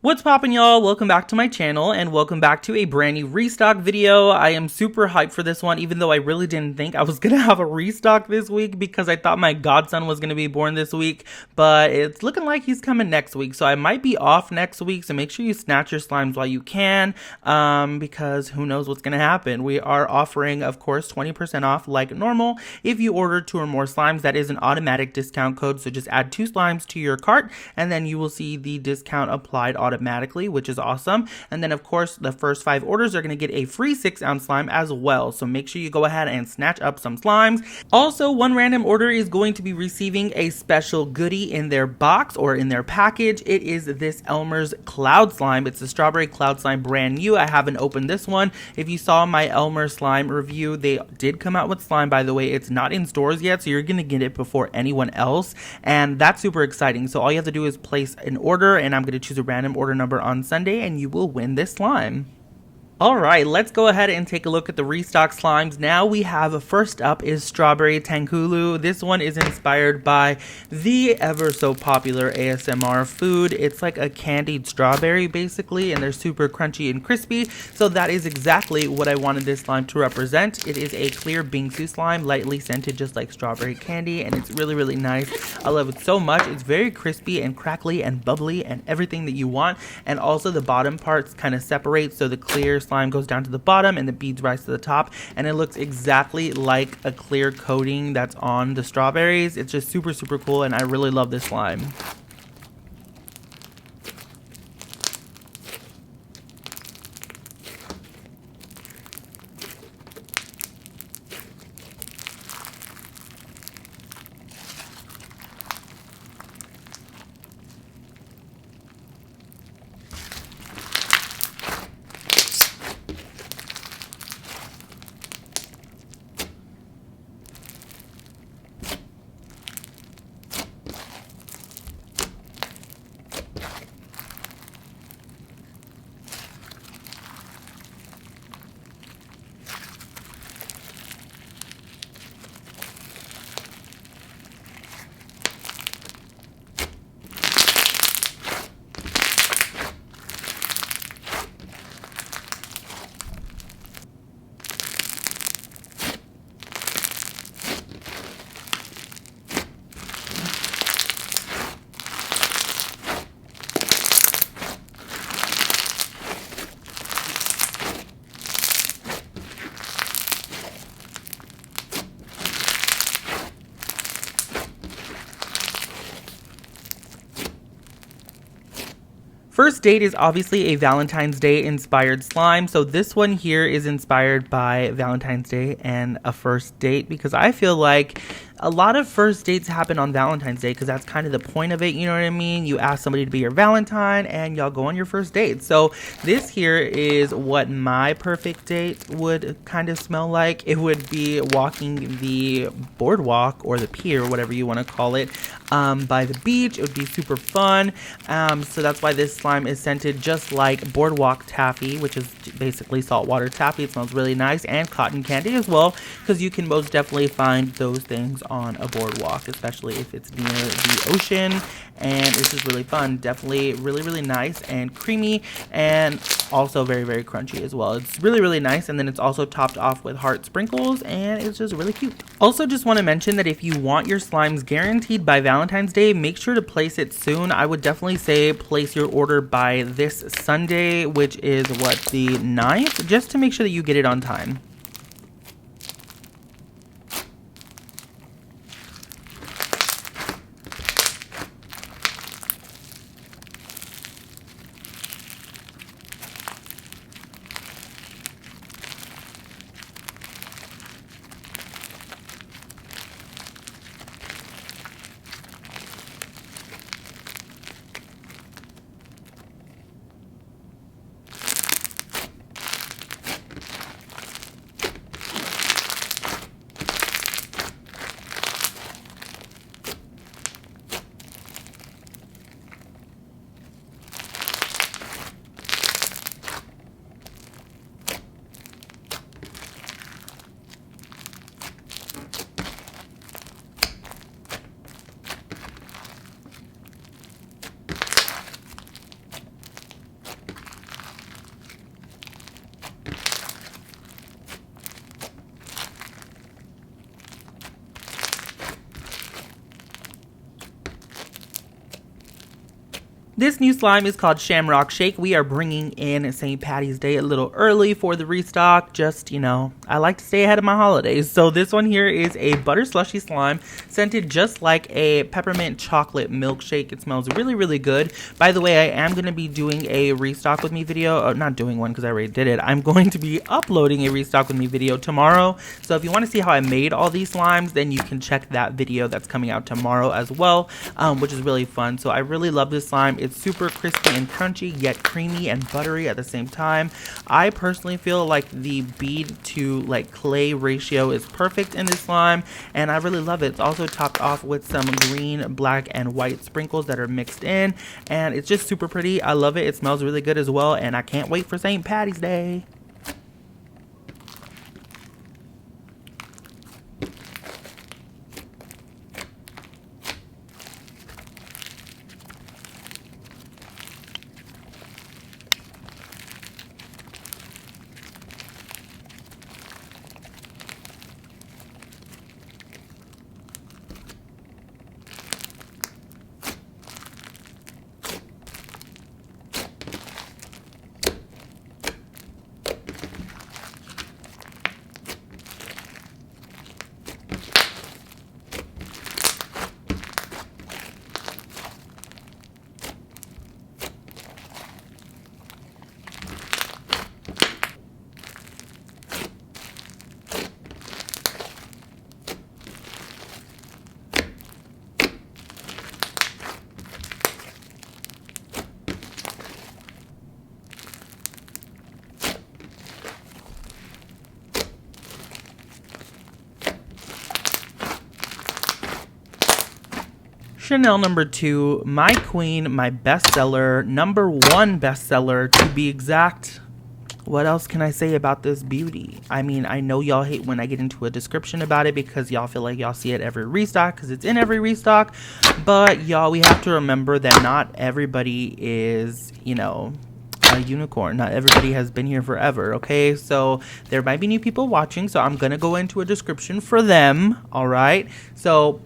What's poppin', y'all? Welcome back to my channel and welcome back to a brand new restock video. I am super hyped for this one, even though I really didn't think I was gonna have a restock this week because I thought my godson was gonna be born this week, but it's looking like he's coming next week. So I might be off next week, so make sure you snatch your slimes while you can, because who knows what's gonna happen. We are offering, of course, 20% off like normal. If you order 2 or more slimes, that is an automatic discount code. So just add 2 slimes to your cart and then you will see the discount applied automatically, which is awesome. And then of course the first 5 orders are going to get a free 6-ounce slime as well, so make sure you go ahead and snatch up some slimes. Also, one random order is going to be receiving a special goodie in their box or in their package. It is this Elmer's Cloud Slime. It's the strawberry cloud slime, brand new. I haven't opened this one. If you saw my Elmer slime review, they did come out with slime, by the way. It's not in stores yet, so you're going to get it before anyone else, and that's super exciting. So all you have to do is place an order, and I'm going to choose a random order number on Sunday and you will win this slime. Alright, let's go ahead and take a look at the restock slimes. Now we have, first up is Strawberry Tankulu. This one is inspired by the ever so popular ASMR food. It's like a candied strawberry basically, and they're super crunchy and crispy. So that is exactly what I wanted this slime to represent. It is a clear bingsu slime, lightly scented just like strawberry candy, and it's really, really nice. I love it so much. It's very crispy and crackly and bubbly and everything that you want. And also the bottom parts kind of separate, so the clear slime goes down to the bottom and the beads rise to the top, and it looks exactly like a clear coating that's on the strawberries. It's just super, super cool, and I really love this slime. First date is obviously a Valentine's Day inspired slime, so this one here is inspired by Valentine's Day and a first date, because I feel like a lot of first dates happen on Valentine's Day because that's kind of the point of it, you know what I mean? You ask somebody to be your Valentine and y'all go on your first date. So this here is what my perfect date would kind of smell like. It would be walking the boardwalk or the pier, whatever you want to call it, by the beach. It would be super fun. So that's why this slime is scented just like boardwalk taffy, which is basically saltwater taffy. It smells really nice, and cotton candy as well, because you can most definitely find those things on a boardwalk, especially if it's near the ocean. And it's just really fun. Definitely really, really nice and creamy, and also very, very crunchy as well. It's really, really nice, and then it's also topped off with heart sprinkles, and it's just really cute. Also, just want to mention that if you want your slimes guaranteed by Valentine's Day, make sure to place it soon. I would definitely say place your order by this Sunday, which is what, the 9th, just to make sure that you get it on time. This new slime is called Shamrock Shake. We are bringing in St. Patty's Day a little early for the restock. Just, you know, I like to stay ahead of my holidays. So this one here is a butter slushy slime scented just like a peppermint chocolate milkshake. It smells really, really good. By the way, I am going to be doing a restock with me video. Not doing one because I already did it. I'm going to be uploading a restock with me video tomorrow. So if you want to see how I made all these slimes, then you can check that video that's coming out tomorrow as well, which is really fun. So I really love this slime. It's super crispy and crunchy, yet creamy and buttery at the same time. I personally feel like the bead to like clay ratio is perfect in this slime, and I really love it. It's also topped off with some green, black, and white sprinkles that are mixed in, and it's just super pretty. I love it. It smells really good as well, and I can't wait for St. Patty's Day. Chanel number 2, my queen, my bestseller, number 1 bestseller to be exact. What else can I say about this beauty? I mean, I know y'all hate when I get into a description about it because y'all feel like y'all see it every restock because it's in every restock. But y'all, we have to remember that not everybody is, you know, a unicorn. Not everybody has been here forever, okay? So there might be new people watching, so I'm gonna go into a description for them, all right? So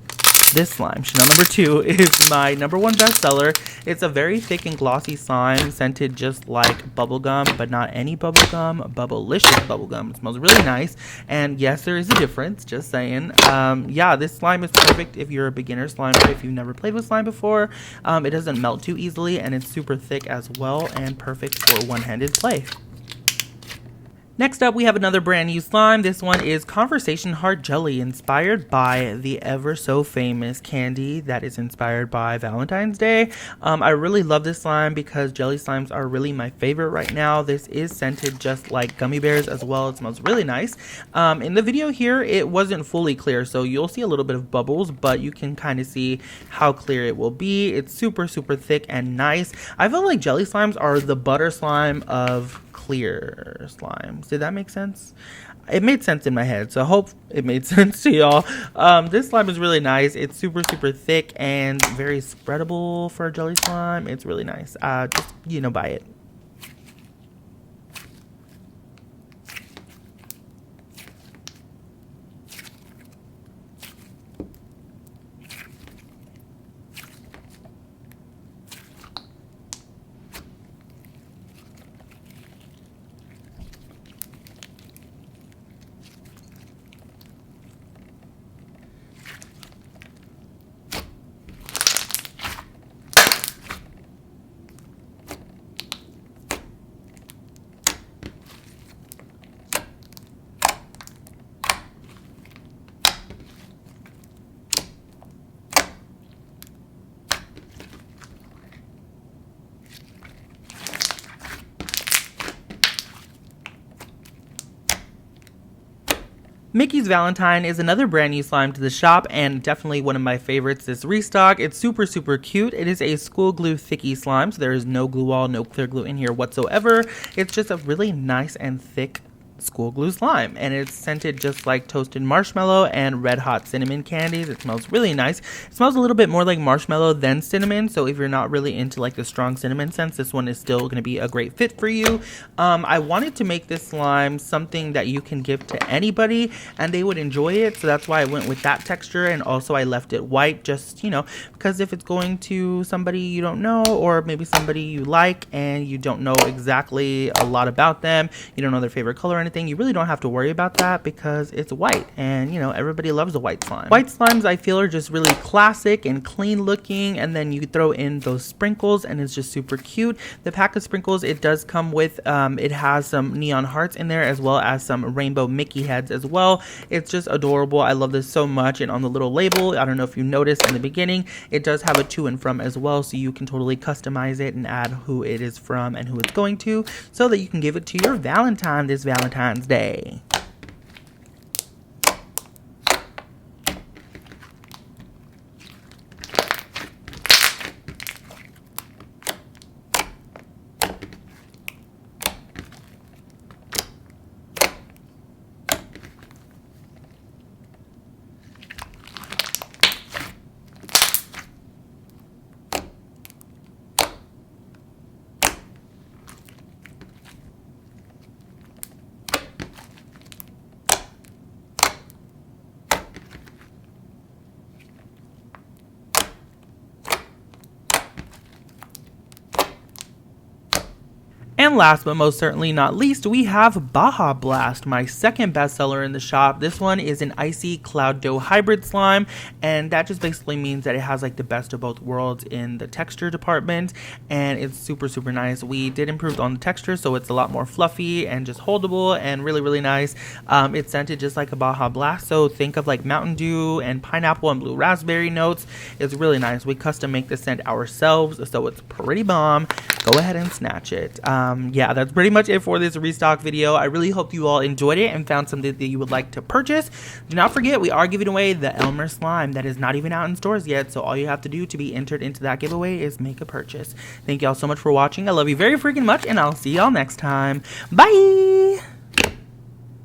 this slime, Chanel number 2, is my number 1 bestseller. It's a very thick and glossy slime scented just like bubblegum, but not any bubblegum, bubblicious bubblegum. It smells really nice. And yes, there is a difference, just saying. Yeah, this slime is perfect if you're a beginner slimer, if you've never played with slime before. It doesn't melt too easily, and it's super thick as well, and perfect for one-handed play. Next up, we have another brand new slime. This one is Conversation Heart Jelly, inspired by the ever so famous candy that is inspired by Valentine's Day. I really love this slime because jelly slimes are really my favorite right now. This is scented just like gummy bears as well. It smells really nice. In the video here, it wasn't fully clear, so you'll see a little bit of bubbles, but you can kind of see how clear it will be. It's super, super thick and nice. I feel like jelly slimes are the butter slime of clear slimes. Did that make sense? It made sense in my head, so I hope it made sense to y'all. This slime is really nice. It's super, super thick and very spreadable for a jelly slime. It's really nice. Just, you know, buy it. Mikis Valentine is another brand new slime to the shop and definitely one of my favorites this restock. It's super, super cute. It is a school glue thicky slime, so there is no glue wall, no clear glue in here whatsoever. It's just a really nice and thick School Glue Slime, and it's scented just like toasted marshmallow and red hot cinnamon candies. It smells really nice. It smells a little bit more like marshmallow than cinnamon, so if you're not really into like the strong cinnamon scents, this one is still going to be a great fit for you. I wanted to make this slime something that you can give to anybody and they would enjoy it, so that's why I went with that texture, and also I left it white, just, you know, because if it's going to somebody you don't know, or maybe somebody you like and you don't know exactly a lot about them, you don't know their favorite color or anything, you really don't have to worry about that because it's white, and you know, everybody loves a white slime. White slimes, I feel, are just really classic and clean looking, and then you throw in those sprinkles and it's just super cute. The pack of sprinkles, it does come with it has some neon hearts in there as well as some rainbow Mickey heads as well. It's just adorable. I love this so much. And on the little label, I don't know if you noticed in the beginning, it does have a to and from as well, so you can totally customize it and add who it is from and who it's going to, so that you can give it to your Valentine this Valentine's Day. And last but most certainly not least, we have Baja Blast, my second bestseller in the shop. This one is an icy cloud dough hybrid slime, and that just basically means that it has like the best of both worlds in the texture department, and it's super, super nice. We did improve on the texture, so it's a lot more fluffy and just holdable and really, really nice. It's scented just like a Baja Blast, so think of like Mountain Dew and pineapple and blue raspberry notes. It's really nice. We custom make the scent ourselves, so it's pretty bomb. Go ahead and snatch it. Yeah, that's pretty much it for this restock video. I really hope you all enjoyed it and found something that you would like to purchase. Do not forget, we are giving away the Elmer slime that is not even out in stores yet, so all you have to do to be entered into that giveaway is make a purchase. Thank y'all so much for watching. I love you very freaking much, and I'll see y'all next time. Bye!